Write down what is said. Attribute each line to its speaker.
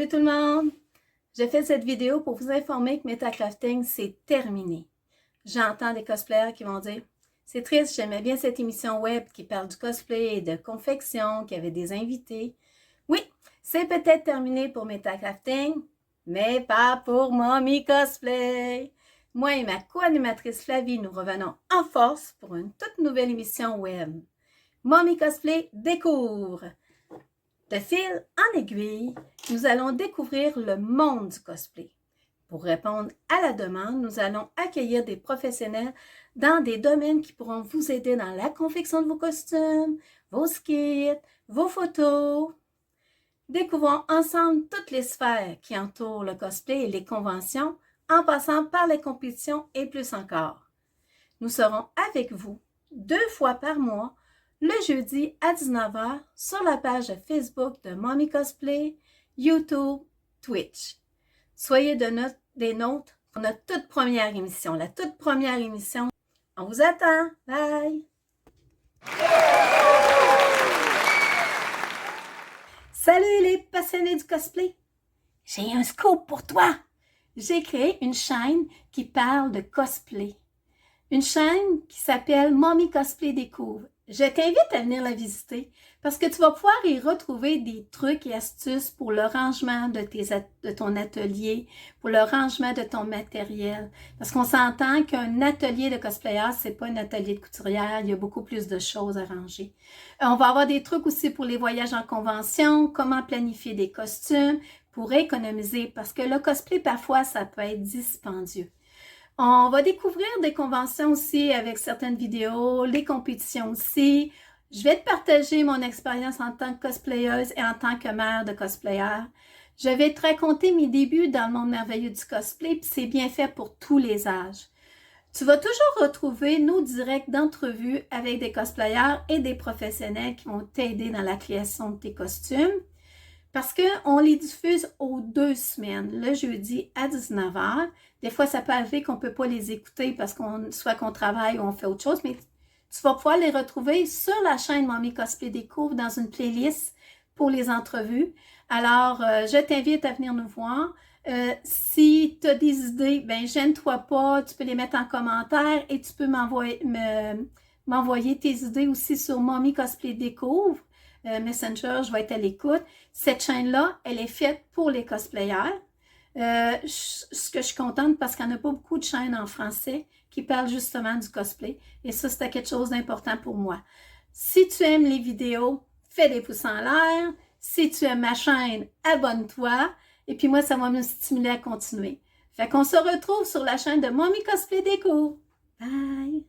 Speaker 1: Salut tout le monde! J'ai fait cette vidéo pour vous informer que Metacrafting, c'est terminé. J'entends des cosplayers qui vont dire « C'est triste, j'aimais bien cette émission web qui parle du cosplay et de confection, qui avait des invités. » Oui, c'est peut-être terminé pour Metacrafting, mais pas pour Mommy Cosplay. Moi et ma co-animatrice Flavie, nous revenons en force pour une toute nouvelle émission web. Mommy Cosplay découvre! De fil en aiguille, nous allons découvrir le monde du cosplay. Pour répondre à la demande, nous allons accueillir des professionnels dans des domaines qui pourront vous aider dans la confection de vos costumes, vos skits, vos photos. Découvrons ensemble toutes les sphères qui entourent le cosplay et les conventions, en passant par les compétitions et plus encore. Nous serons avec vous 2 fois par mois, le jeudi à 19h sur la page Facebook de Mommy Cosplay, YouTube, Twitch. Soyez des nôtres pour notre toute première émission. La toute première émission. On vous attend. Bye! Salut les passionnés du cosplay! J'ai un scoop pour toi! J'ai créé une chaîne qui parle de cosplay. Une chaîne qui s'appelle Mommy Cosplay Découvre. Je t'invite à venir la visiter parce que tu vas pouvoir y retrouver des trucs et astuces pour le rangement de ton atelier, pour le rangement de ton matériel. Parce qu'on s'entend qu'un atelier de cosplayer, c'est pas un atelier de couturière, il y a beaucoup plus de choses à ranger. On va avoir des trucs aussi pour les voyages en convention, comment planifier des costumes pour économiser parce que le cosplay, parfois, ça peut être dispendieux. On va découvrir des conventions aussi avec certaines vidéos, les compétitions aussi. Je vais te partager mon expérience en tant que cosplayeuse et en tant que mère de cosplayer. Je vais te raconter mes débuts dans le monde merveilleux du cosplay, puis c'est bien fait pour tous les âges. Tu vas toujours retrouver nos directs d'entrevue avec des cosplayers et des professionnels qui vont t'aider dans la création de tes costumes. Parce qu'on les diffuse aux 2 semaines, le jeudi à 19h. Des fois, ça peut arriver qu'on ne peut pas les écouter parce soit qu'on travaille ou on fait autre chose, mais tu vas pouvoir les retrouver sur la chaîne Mommy Cosplay Découvre dans une playlist pour les entrevues. Alors, je t'invite à venir nous voir. Si tu as des idées, ben gêne-toi pas, tu peux les mettre en commentaire et tu peux m'envoyer tes idées aussi sur Mommy Cosplay Découvre. Messenger, je vais être à l'écoute. Cette chaîne-là, elle est faite pour les cosplayers. Ce que je suis contente parce qu'il n'y en a pas beaucoup de chaînes en français qui parlent justement du cosplay. Et ça, c'était quelque chose d'important pour moi. Si tu aimes les vidéos, fais des pouces en l'air. Si tu aimes ma chaîne, abonne-toi. Et puis moi, ça va me stimuler à continuer. Fait qu'on se retrouve sur la chaîne de Mommy Cosplay Déco. Bye!